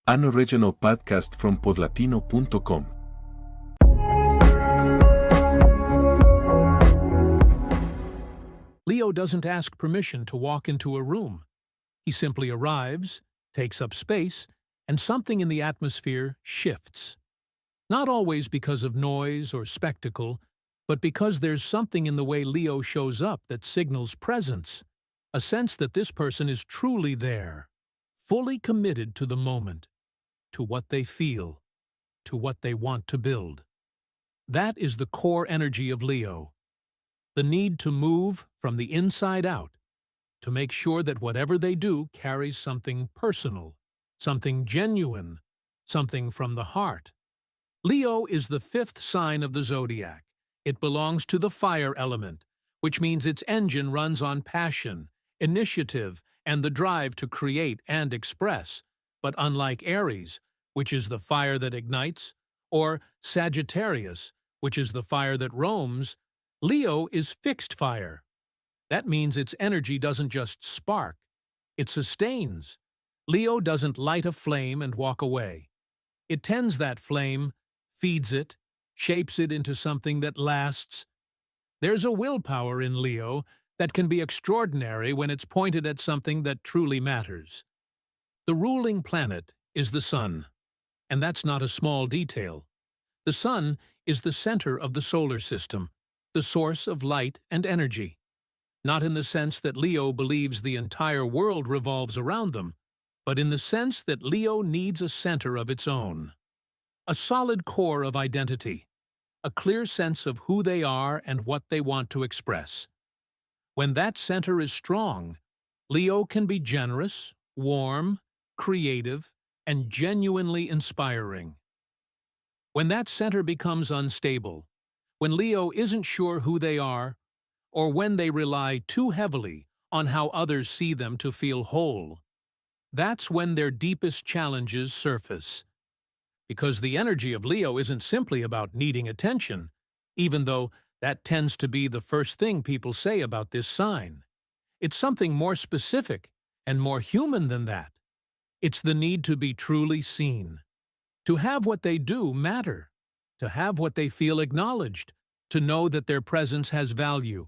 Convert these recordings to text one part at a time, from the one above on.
An original podcast from podlatino.com. Leo doesn't ask permission to walk into a room. He simply arrives, takes up space, and something in the atmosphere shifts. Not always because of noise or spectacle, but because there's something in the way Leo shows up that signals presence, a sense that this person is truly there, fully committed to the moment, to what they feel, to what they want to build. That is the core energy of Leo. The need to move from the inside out, to make sure that whatever they do carries something personal, something genuine, something from the heart. Leo is the fifth sign of the zodiac. It belongs to the fire element, which means its engine runs on passion, initiative, and the drive to create and express. But unlike Aries, which is the fire that ignites, or Sagittarius, which is the fire that roams, Leo is fixed fire. That means its energy doesn't just spark, it sustains. Leo doesn't light a flame and walk away. It tends that flame, feeds it, shapes it into something that lasts. There's a willpower in Leo that can be extraordinary when it's pointed at something that truly matters. The ruling planet is the sun, and that's not a small detail. The sun is the center of the solar system, the source of light and energy. Not in the sense that Leo believes the entire world revolves around them, but in the sense that Leo needs a center of its own. A solid core of identity, a clear sense of who they are and what they want to express. When that center is strong, Leo can be generous, warm, creative, and genuinely inspiring. When that center becomes unstable, when Leo isn't sure who they are, or when they rely too heavily on how others see them to feel whole, that's when their deepest challenges surface. Because the energy of Leo isn't simply about needing attention, even though that tends to be the first thing people say about this sign. It's something more specific and more human than that. It's the need to be truly seen, to have what they do matter, to have what they feel acknowledged, to know that their presence has value.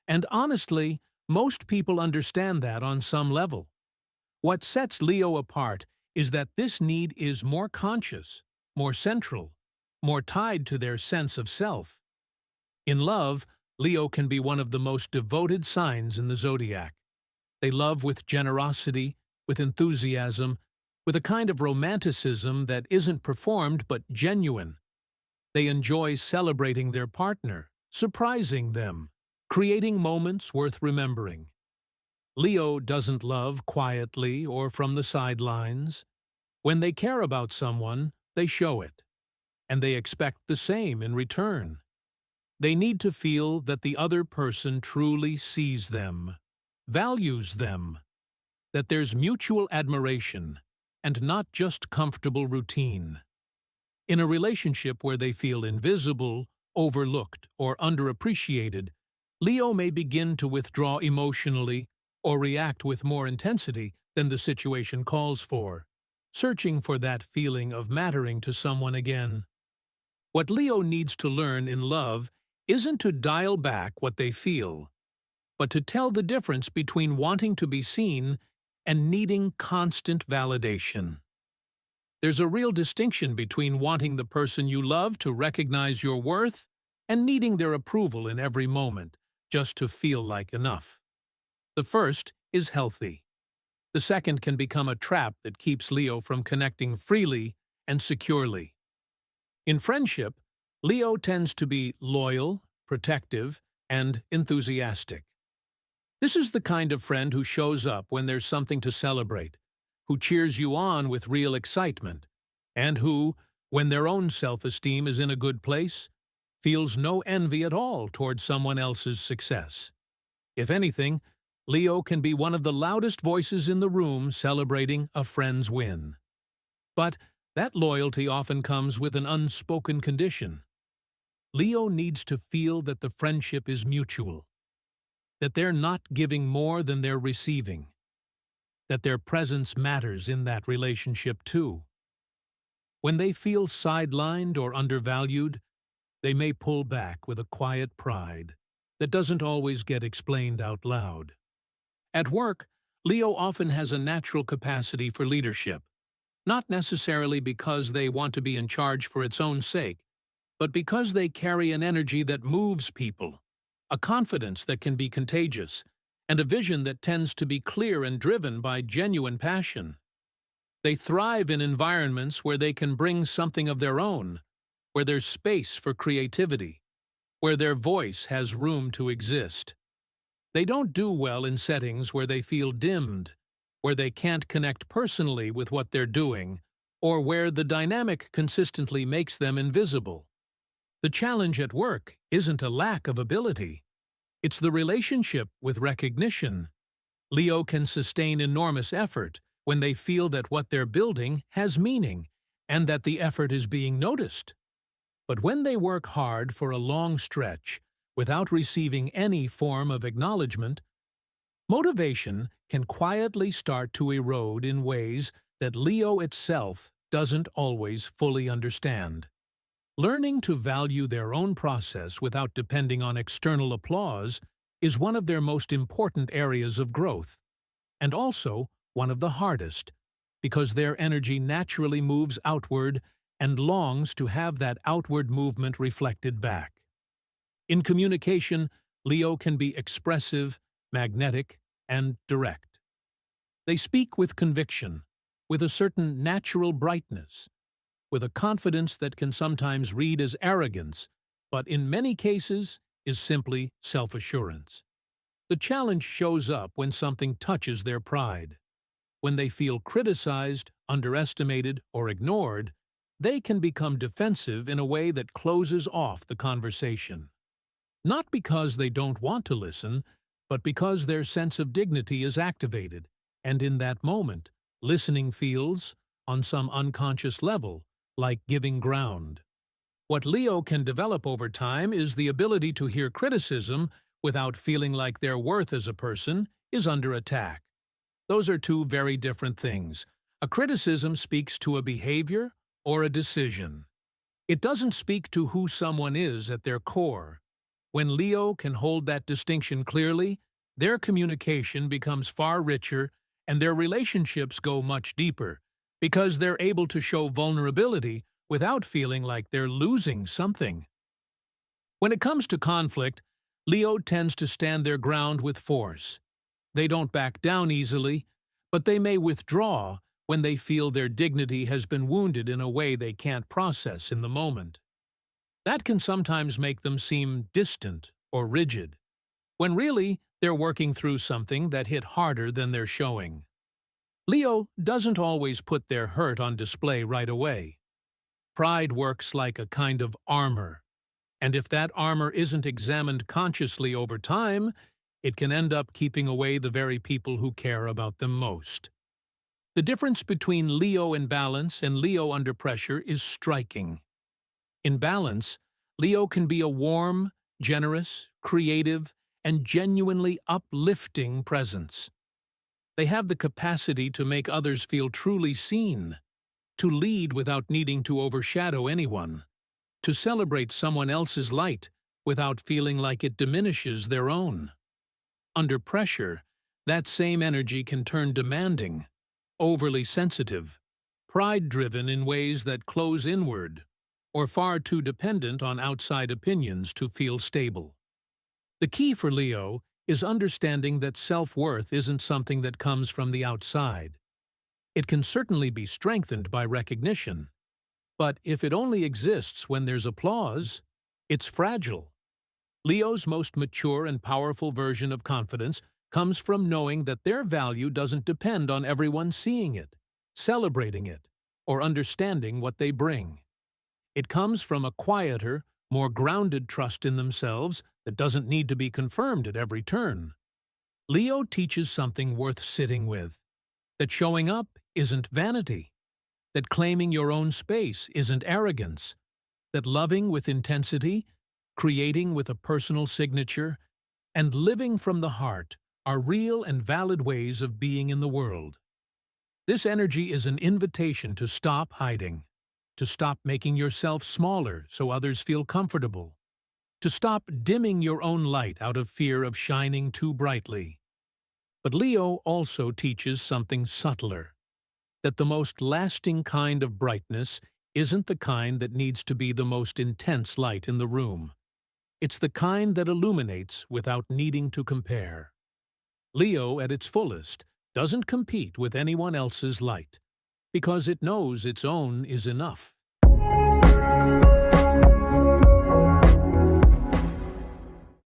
And honestly, most people understand that on some level. What sets Leo apart is that this need is more conscious, more central, more tied to their sense of self. In love, Leo can be one of the most devoted signs in the zodiac. They love with generosity, with enthusiasm, with a kind of romanticism that isn't performed but genuine. They enjoy celebrating their partner, surprising them, creating moments worth remembering. Leo doesn't love quietly or from the sidelines. When they care about someone, they show it, and they expect the same in return. They need to feel that the other person truly sees them, values them, that there's mutual admiration and not just comfortable routine. In a relationship where they feel invisible, overlooked, or underappreciated, Leo may begin to withdraw emotionally or react with more intensity than the situation calls for, searching for that feeling of mattering to someone again. What Leo needs to learn in love isn't to dial back what they feel, but to tell the difference between wanting to be seen and needing constant validation. There's a real distinction between wanting the person you love to recognize your worth and needing their approval in every moment, just to feel like enough. The first is healthy. The second can become a trap that keeps Leo from connecting freely and securely. In friendship, Leo tends to be loyal, protective, and enthusiastic. This is the kind of friend who shows up when there's something to celebrate, who cheers you on with real excitement, and who, when their own self-esteem is in a good place, feels no envy at all towards someone else's success. If anything, Leo can be one of the loudest voices in the room celebrating a friend's win. But that loyalty often comes with an unspoken condition. Leo needs to feel that the friendship is mutual, that they're not giving more than they're receiving, that their presence matters in that relationship too. When they feel sidelined or undervalued, they may pull back with a quiet pride that doesn't always get explained out loud. At work, Leo often has a natural capacity for leadership, not necessarily because they want to be in charge for its own sake, but because they carry an energy that moves people, a confidence that can be contagious, and a vision that tends to be clear and driven by genuine passion. They thrive in environments where they can bring something of their own, where there's space for creativity, where their voice has room to exist. They don't do well in settings where they feel dimmed, where they can't connect personally with what they're doing, or where the dynamic consistently makes them invisible. The challenge at work isn't a lack of ability. It's the relationship with recognition. Leo can sustain enormous effort when they feel that what they're building has meaning and that the effort is being noticed. But when they work hard for a long stretch without receiving any form of acknowledgement, motivation can quietly start to erode in ways that Leo itself doesn't always fully understand. Learning to value their own process without depending on external applause is one of their most important areas of growth, and also one of the hardest, because their energy naturally moves outward and longs to have that outward movement reflected back. In communication, Leo can be expressive, magnetic, and direct. They speak with conviction, with a certain natural brightness, with a confidence that can sometimes read as arrogance, but in many cases is simply self-assurance. The challenge shows up when something touches their pride. When they feel criticized, underestimated, or ignored, they can become defensive in a way that closes off the conversation. Not because they don't want to listen, but because their sense of dignity is activated, and in that moment, listening feels, on some unconscious level, like giving ground. What Leo can develop over time is the ability to hear criticism without feeling like their worth as a person is under attack. Those are two very different things. A criticism speaks to a behavior or a decision. It doesn't speak to who someone is at their core. When Leo can hold that distinction clearly, their communication becomes far richer and their relationships go much deeper, because they're able to show vulnerability without feeling like they're losing something. When it comes to conflict, Leo tends to stand their ground with force. They don't back down easily, but they may withdraw when they feel their dignity has been wounded in a way they can't process in the moment. That can sometimes make them seem distant or rigid, when really they're working through something that hit harder than they're showing. Leo doesn't always put their hurt on display right away. Pride works like a kind of armor, and if that armor isn't examined consciously over time, it can end up keeping away the very people who care about them most. The difference between Leo in balance and Leo under pressure is striking. In balance, Leo can be a warm, generous, creative, and genuinely uplifting presence. They have the capacity to make others feel truly seen, to lead without needing to overshadow anyone, to celebrate someone else's light without feeling like it diminishes their own. Under pressure, that same energy can turn demanding, overly sensitive, pride-driven in ways that close inward, or far too dependent on outside opinions to feel stable. The key for Leo is understanding that self-worth isn't something that comes from the outside. It can certainly be strengthened by recognition, but if it only exists when there's applause, it's fragile. Leo's most mature and powerful version of confidence comes from knowing that their value doesn't depend on everyone seeing it, celebrating it, or understanding what they bring. It comes from a quieter, more grounded trust in themselves that doesn't need to be confirmed at every turn. Leo teaches something worth sitting with, that showing up isn't vanity, that claiming your own space isn't arrogance, that loving with intensity, creating with a personal signature, and living from the heart are real and valid ways of being in the world. This energy is an invitation to stop hiding, to stop making yourself smaller so others feel comfortable, to stop dimming your own light out of fear of shining too brightly. But Leo also teaches something subtler, that the most lasting kind of brightness isn't the kind that needs to be the most intense light in the room. It's the kind that illuminates without needing to compare. Leo, at its fullest, doesn't compete with anyone else's light, because it knows its own is enough.